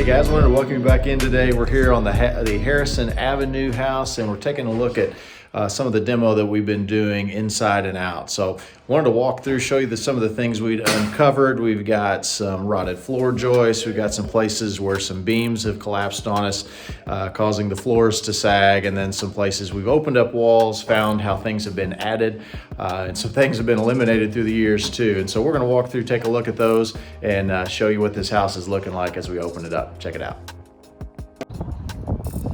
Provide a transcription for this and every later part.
Hey guys, I wanted to welcome you back in today. We're here on the Harrison Avenue house, and we're taking a look at some of the demo that we've been doing inside and out. So wanted to walk through, show you some of the things we'd uncovered. We've got some rotted floor joists. We've got some places where some beams have collapsed on us, causing the floors to sag, and then some places we've opened up walls, found how things have been added, and some things have been eliminated through the years too. And so we're going to walk through, take a look at those, and show you what this house is looking like as we open it up. Check it out.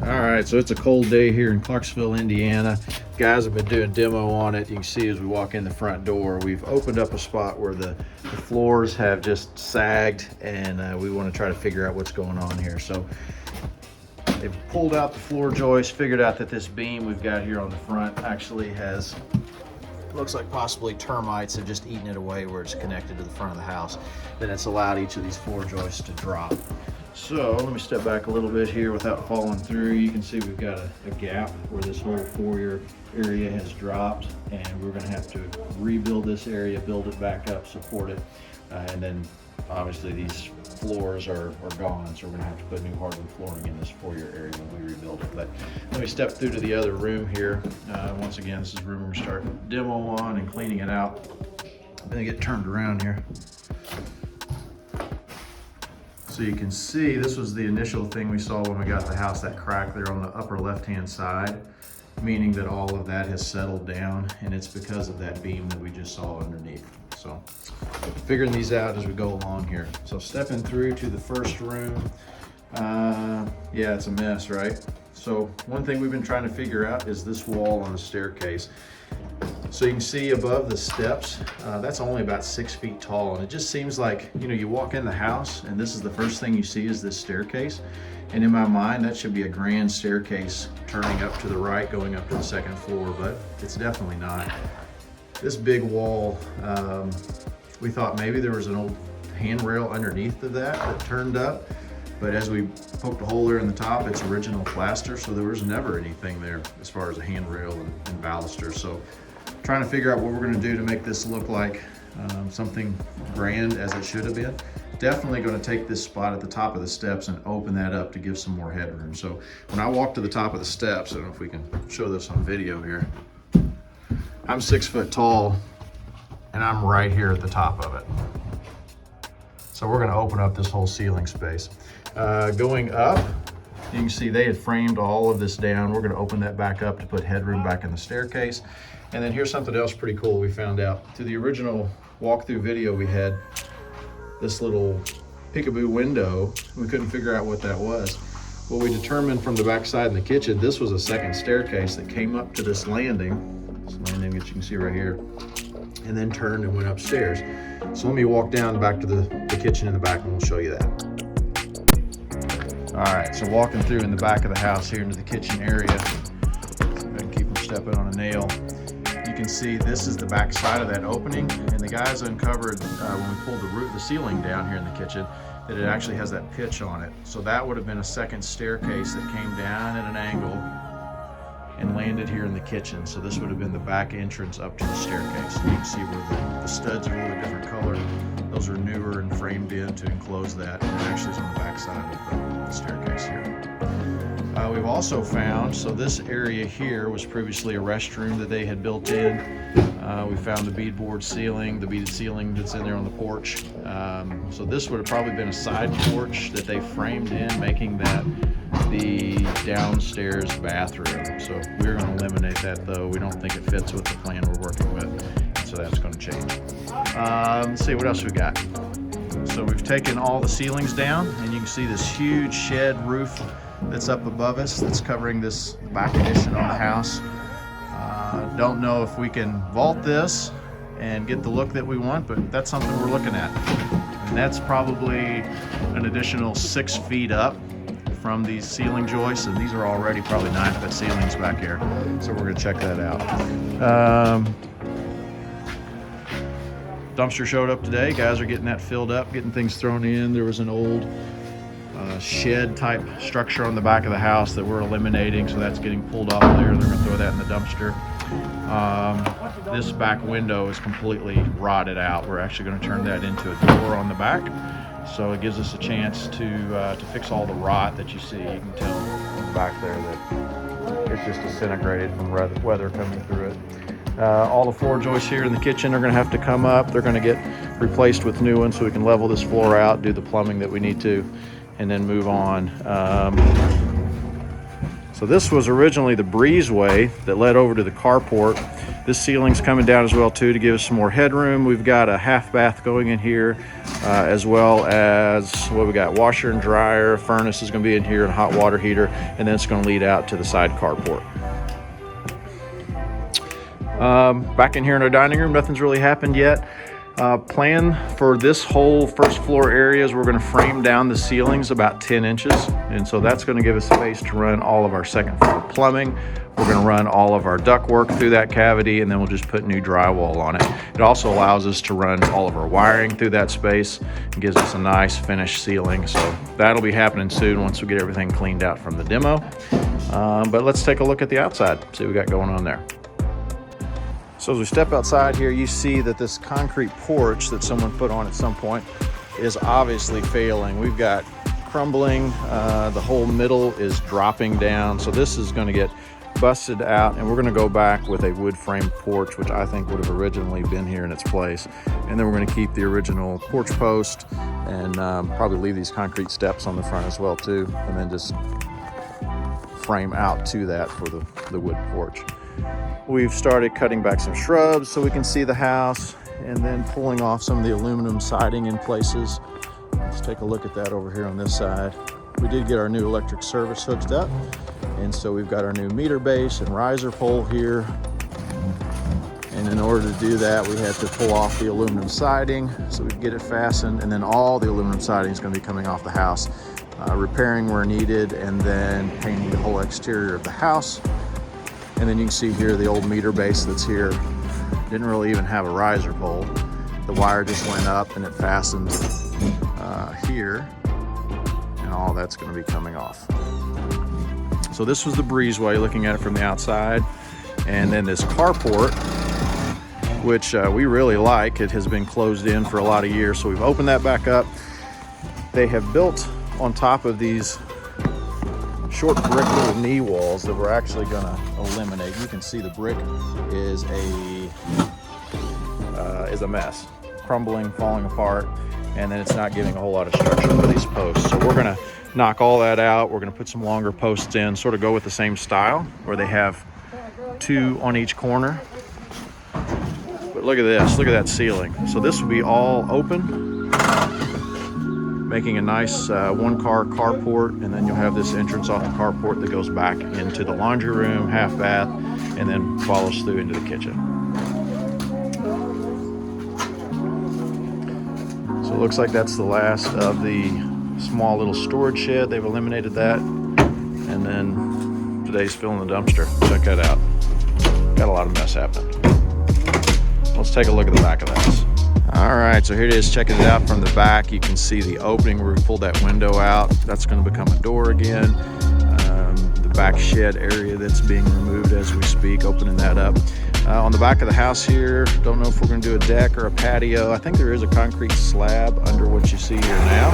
All right, so it's a cold day here in Clarksville, Indiana. Guys have been doing demo on it. You can see as we walk in the front door, we've opened up a spot where the floors have just sagged, and we want to try to figure out what's going on here. So they've pulled out the floor joist, figured out that this beam we've got here on the front actually has, looks like possibly termites have just eaten it away where it's connected to the front of the house. Then it's allowed each of these floor joists to drop. So let me step back a little bit here without falling through. You can see we've got a gap where this whole foyer area has dropped, and we're going to have to rebuild this area, build it back up, support it, and then obviously these floors are gone, so we're going to have to put new hardwood flooring in this foyer area when we rebuild it. But let me step through to the other room here. Once again, this is the room we're going to start demo on and cleaning it out. I'm going to get turned around here. So you can see this was the initial thing we saw when we got the house, that crack there on the upper left-hand side, meaning that all of that has settled down, and it's because of that beam that we just saw underneath. So figuring these out as we go along here. So stepping through to the first room, yeah, it's a mess, right? So one thing we've been trying to figure out is this wall on the staircase. So you can see above the steps, that's only about 6 feet tall, and it just seems like, you know, you walk in the house and this is the first thing you see is this staircase, and in my mind that should be a grand staircase turning up to the right going up to the second floor, but it's definitely not. This big wall, we thought maybe there was an old handrail underneath of that turned up, but as we poked a hole there in the top, it's original plaster, so there was never anything there as far as a handrail and baluster. So trying to figure out what we're going to do to make this look like something grand as it should have been. Definitely going to take this spot at the top of the steps and open that up to give some more headroom. So when I walk to the top of the steps, I don't know if we can show this on video here, I'm 6 foot tall and I'm right here at the top of it. So we're going to open up this whole ceiling space. Going up, you can see they had framed all of this down. We're going to open that back up to put headroom back in the staircase. And then here's something else pretty cool we found out. To the original walkthrough video we had, this little peekaboo window, we couldn't figure out what that was. Well, we determined from the back side in the kitchen, this was a second staircase that came up to this landing that you can see right here, and then turned and went upstairs. So let me walk down back to the kitchen in the back and we'll show you that. All right, so walking through in the back of the house here into the kitchen area, so I can keep from stepping on a nail. You can see this is the back side of that opening, and the guys uncovered when we pulled the ceiling down here in the kitchen that it actually has that pitch on it. So that would have been a second staircase that came down at an angle and landed here in the kitchen. So this would have been the back entrance up to the staircase. You can see where the studs are a little different color. Those are newer and framed in to enclose that, and it actually is on the back side of the staircase here. We've also found, so this area here was previously a restroom that they had built in. We found the beadboard ceiling, the beaded ceiling that's in there on the porch. So this would have probably been a side porch that they framed in, making that the downstairs bathroom. So we're going to eliminate that though. We don't think it fits with the plan we're working with, so that's going to change. Let's see what else we got. So we've taken all the ceilings down, and you can see this huge shed roof that's up above us that's covering this back addition on the house. Don't know if we can vault this and get the look that we want, but that's something we're looking at. And that's probably an additional 6 feet up from these ceiling joists, and these are already probably 9-foot ceilings back here. So we're gonna check that out. Dumpster showed up today. Guys are getting that filled up, getting things thrown in. There was an old shed type structure on the back of the house that we're eliminating, so that's getting pulled off there. They're gonna throw that in the dumpster. This back window is completely rotted out. We're actually gonna turn that into a door on the back. So it gives us a chance to fix all the rot that you see. You can tell back there that it's just disintegrated from weather coming through it. All the floor joists here in the kitchen are going to have to come up. They're going to get replaced with new ones so we can level this floor out, do the plumbing that we need to, and then move on. So this was originally the breezeway that led over to the carport. This ceiling's coming down as well too to give us some more headroom. We've got a half bath going in here, as well as what we got, washer and dryer, furnace is going to be in here, and hot water heater, and then it's going to lead out to the side carport. Back in here in our dining room, nothing's really happened yet. Plan for this whole first floor area is we're going to frame down the ceilings about 10 inches. And so that's going to give us space to run all of our second floor plumbing. We're going to run all of our ductwork through that cavity, and then we'll just put new drywall on it. It also allows us to run all of our wiring through that space and gives us a nice finished ceiling. So that'll be happening soon once we get everything cleaned out from the demo. But let's take a look at the outside, see what we got going on there. So as we step outside here, you see that this concrete porch that someone put on at some point is obviously failing. We've got crumbling, the whole middle is dropping down. So this is going to get busted out, and we're going to go back with a wood frame porch, which I think would have originally been here in its place. And then we're going to keep the original porch post and probably leave these concrete steps on the front as well too, and then just frame out to that for the wood porch. We've started cutting back some shrubs so we can see the house, and then pulling off some of the aluminum siding in places. Let's take a look at that over here on this side. We did get our new electric service hooked up, and so we've got our new meter base and riser pole here. And in order to do that, we had to pull off the aluminum siding so we can get it fastened, and then all the aluminum siding is going to be coming off the house, repairing where needed, and then painting the whole exterior of the house. And then you can see here the old meter base that's here didn't really even have a riser pole. The wire just went up and it fastened here, and all that's going to be coming off. So this was the breezeway looking at it from the outside, and then this carport, which we really like. It has been closed in for a lot of years, so we've opened that back up. They have built on top of these short brick little knee walls that we're actually going to eliminate. You can see the brick is a mess, crumbling, falling apart, and then it's not giving a whole lot of structure for these posts. So we're going to knock all that out. We're going to put some longer posts in, sort of go with the same style where they have two on each corner. But look at this, look at that ceiling. So this will be all open, making a nice one-car carport, and then you'll have this entrance off the carport that goes back into the laundry room, half bath, and then follows through into the kitchen. So it looks like that's the last of the small little storage shed. They've eliminated that, and then today's filling the dumpster. Check that out. Got a lot of mess happening. Let's take a look at the back of this. All right, so here it is, checking it out from the back. You can see the opening where we pulled that window out. That's going to become a door again. The back shed area that's being removed as we speak, opening that up. On the back of the house here, don't know if we're going to do a deck or a patio. I think there is a concrete slab under what you see here now.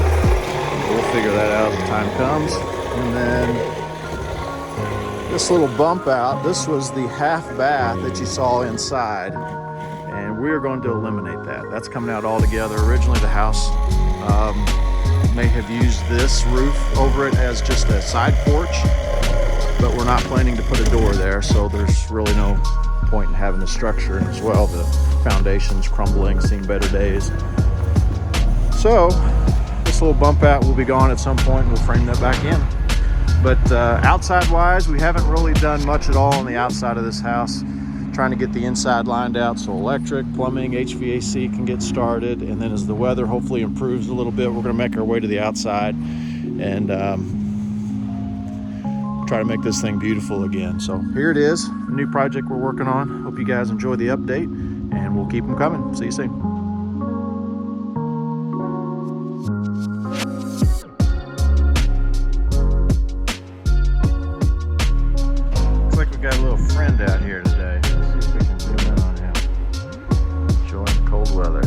We'll figure that out as the time comes. And then this little bump out, this was the half bath that you saw inside. And we are going to eliminate that. That's coming out all together. Originally the house may have used this roof over it as just a side porch, but we're not planning to put a door there, so there's really no point in having the structure as well. The foundation's crumbling, seen better days. So this little bump out will be gone at some point, and we'll frame that back in. But outside wise, we haven't really done much at all on the outside of this house. Trying to get the inside lined out so electric, plumbing, HVAC can get started. And then as the weather hopefully improves a little bit, we're going to make our way to the outside and try to make this thing beautiful again. So here it is, a new project we're working on. Hope you guys enjoy the update, and we'll keep them coming. See you soon. Looks like we got a little friend out here today. Let's see if we can zoom in on him. Enjoying the cold weather.